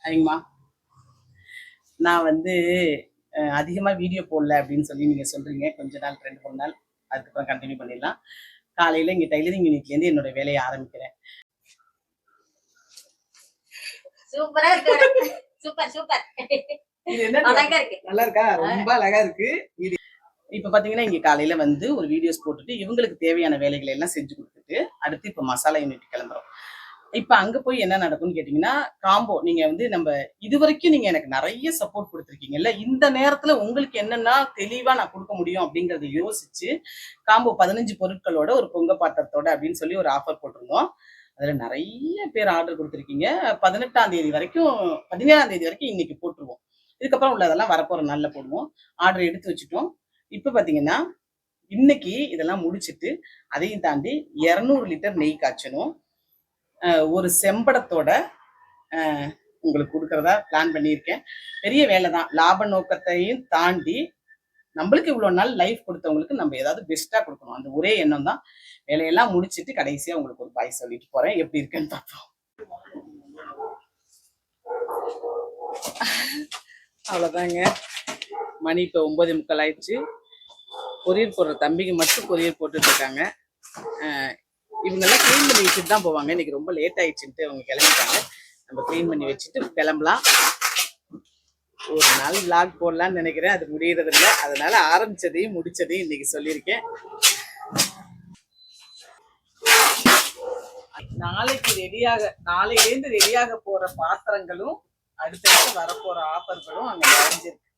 சரிங்கம்மா. நான் வந்து அதிகமாக வீடியோ போடல அப்படின்னு சொல்லி நீங்கள் சொல்கிறீங்க. கொஞ்ச நாள் 2-3 நாள், அதுக்கப்புறம் கண்டினியூ பண்ணிடலாம். காலையில் இங்கே டைலரிங் யூனிட்லேருந்து என்னோட வேலையை ஆரம்பிக்கிறேன். சூப்பரா இருக்கு. Super super. இது என்ன நல்லா இருக்கா? ரொம்ப அழகா இருக்கு. இது இப்போ பார்த்தீங்கன்னா இங்கே காலையில் வந்து ஒரு வீடியோஸ் போட்டுட்டு இவங்களுக்கு தேவையான வேலைகளை எல்லாம் செஞ்சு கொடுத்துட்டு அடுத்து இப்போ மசாலா யூனிட் கிளம்புறோம். இப்போ அங்கே போய் என்ன நடக்கும்னு கேட்டிங்கன்னா, காம்போ நீங்கள் வந்து நம்ம இது வரைக்கும் நீங்கள் எனக்கு நிறைய சப்போர்ட் கொடுத்துருக்கீங்கல்ல, இந்த நேரத்தில் உங்களுக்கு என்னென்னா தெளிவாக நான் கொடுக்க முடியும் அப்படிங்கிறத யோசிச்சு காம்போ 15 பொருட்களோட ஒரு பொங்க பாத்திரத்தோட அப்படின்னு சொல்லி ஒரு ஆஃபர் போட்டிருந்தோம். அதில் நிறைய பேர் ஆர்டர் கொடுத்துருக்கீங்க. 18ஆம் தேதி வரைக்கும் 17ஆம் தேதி வரைக்கும் இன்னைக்கு போட்டுருவோம். இதுக்கப்புறம் உள்ளதெல்லாம் வரப்போகிற நாளில் போடுவோம். ஆர்டர் எடுத்து வச்சுட்டோம். இப்போ பார்த்தீங்கன்னா இன்னைக்கு இதெல்லாம் முடிச்சுட்டு அதையும் தாண்டி 200 லிட்டர் நெய் காய்ச்சணும். ஒரு செம்படத்தோட உங்களுக்கு கொடுக்கறதா பிளான் பண்ணியிருக்கேன். பெரிய வேலை தான். லாப நோக்கத்தையும் தாண்டி நம்மளுக்கு இவ்வளோ நாள் லைஃப் கொடுத்தவங்களுக்கு நம்ம ஏதாவது பெஸ்ட்டாக கொடுக்கணும். அந்த ஒரே எண்ணம் தான். வேலையெல்லாம் முடிச்சுட்டு கடைசியாக உங்களுக்கு ஒரு பாய் சொல்லிட்டு போகிறேன். எப்படி இருக்குன்னு பார்ப்போம். அவ்வளோதாங்க. மணி இப்போ 9:45 ஆயிடுச்சு. கொரியர் போடுற தம்பிக்கு மட்டும் கொரியர் போட்டுட்ருக்காங்க. இவங்கெல்லாம் க்ளீன் பண்ணி வச்சுட்டு தான் போவாங்க. இன்னைக்கு ரொம்ப லேட் ஆயிடுச்சுன்ட்டு அவங்க கிளம்பிட்டாங்க. நம்ம க்ளீன் பண்ணி வச்சுட்டு கிளம்பலாம். ஒரு நாள் விளாக் போடலான்னு நினைக்கிறேன். அது முடியறது இல்லை. அதனால ஆரம்பிச்சதையும் முடிச்சதையும் இன்னைக்கு சொல்லியிருக்கேன். நாளையிலேருந்து ரெடியாக போற பாத்திரங்களும் அடுத்தடுத்து வரப்போற ஆஃபர்களும் அங்க நிறைஞ்சிருக்கு.